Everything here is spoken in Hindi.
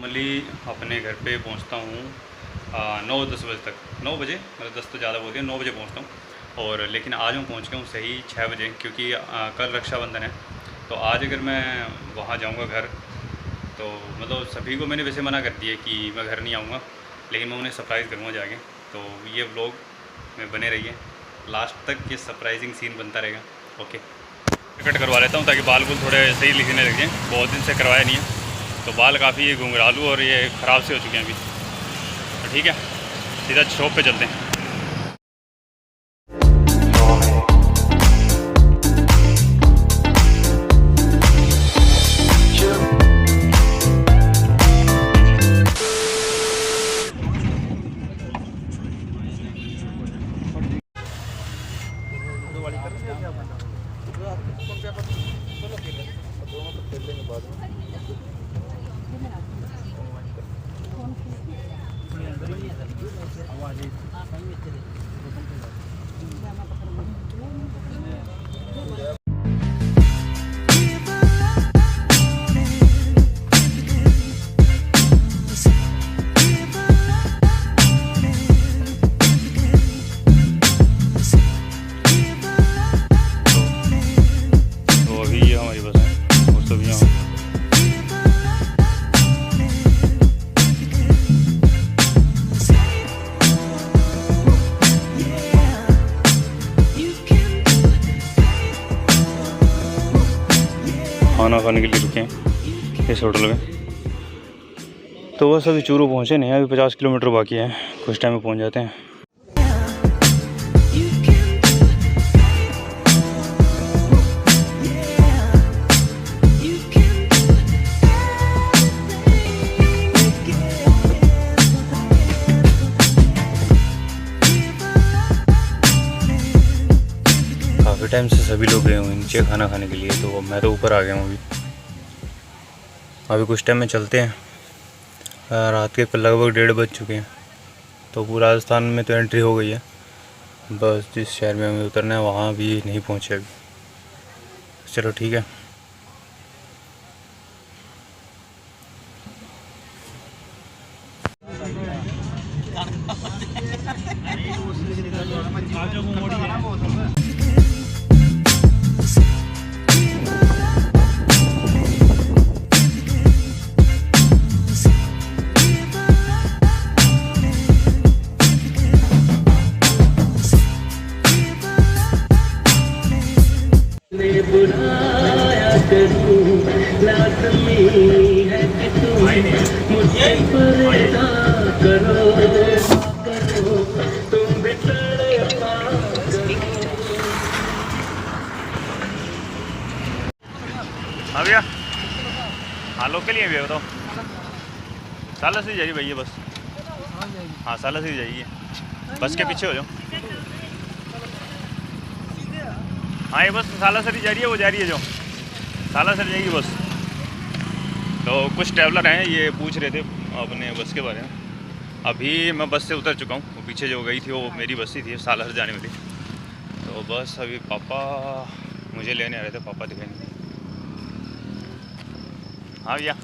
नॉर्मली अपने घर पे पहुंचता हूँ 9-10 बजे तक। 9 बजे, मतलब 10 तो ज़्यादा बोल दिया, 9 बजे पहुंचता हूँ। और लेकिन आज मैं पहुंच गया हूँ सही 6 बजे, क्योंकि कल रक्षाबंधन है। तो आज अगर मैं वहाँ जाऊँगा घर, तो मतलब सभी को मैंने वैसे मना कर दिया कि मैं घर नहीं आऊँगा, लेकिन मैं उन्हें सरप्राइज़ करूँगा जाके। तो ये व्लॉग में बने रहिए लास्ट तक, ये सरप्राइजिंग सीन बनता रहेगा। ओके, कट करवा लेता हूँ ताकि बाल बुल थोड़े सही लिखने लग जाएँ, बहुत दिन से करवाया नहीं है। तो बाल काफ़ी घुंघरालू और ये ख़राब से हो चुके हैं अभी। तो ठीक है, सीधा शॉप पे चलते हैं। खाना खाने के लिए रुके हैं इस होटल में। तो बस अभी चूरू पहुँचे नहीं, अभी 50 किलोमीटर बाकी है, कुछ टाइम में पहुँच जाते हैं। काफ़ी टाइम से सभी लोग गए हुए नीचे खाना खाने के लिए, तो मैं तो ऊपर आ गया हूँ। अभी कुछ टाइम में चलते हैं। रात के लगभग 1:30 बज चुके हैं। तो पूरा राजस्थान में तो एंट्री हो गई है, बस जिस शहर में हमें उतरना है वहाँ भी नहीं पहुँचे अभी। चलो ठीक है। हाँ भैया, हाँ लोग के लिए भैया बताओ। साला से जाइए भैया बस। हाँ साला से जाइए, बस के पीछे हो जाओ। हाँ ये बस साला सर ही जा रही है, वो जा रही है जो साला सर जाएगी बस। तो कुछ ट्रैवलर हैं, ये पूछ रहे थे अपने बस के बारे में। अभी मैं बस से उतर चुका हूँ, वो पीछे जो गई थी वो मेरी बस ही थी, साला सर जाने वाली। तो बस अभी पापा मुझे लेने आ रहे थे, पापा दिखाई नहीं। हाँ भैया।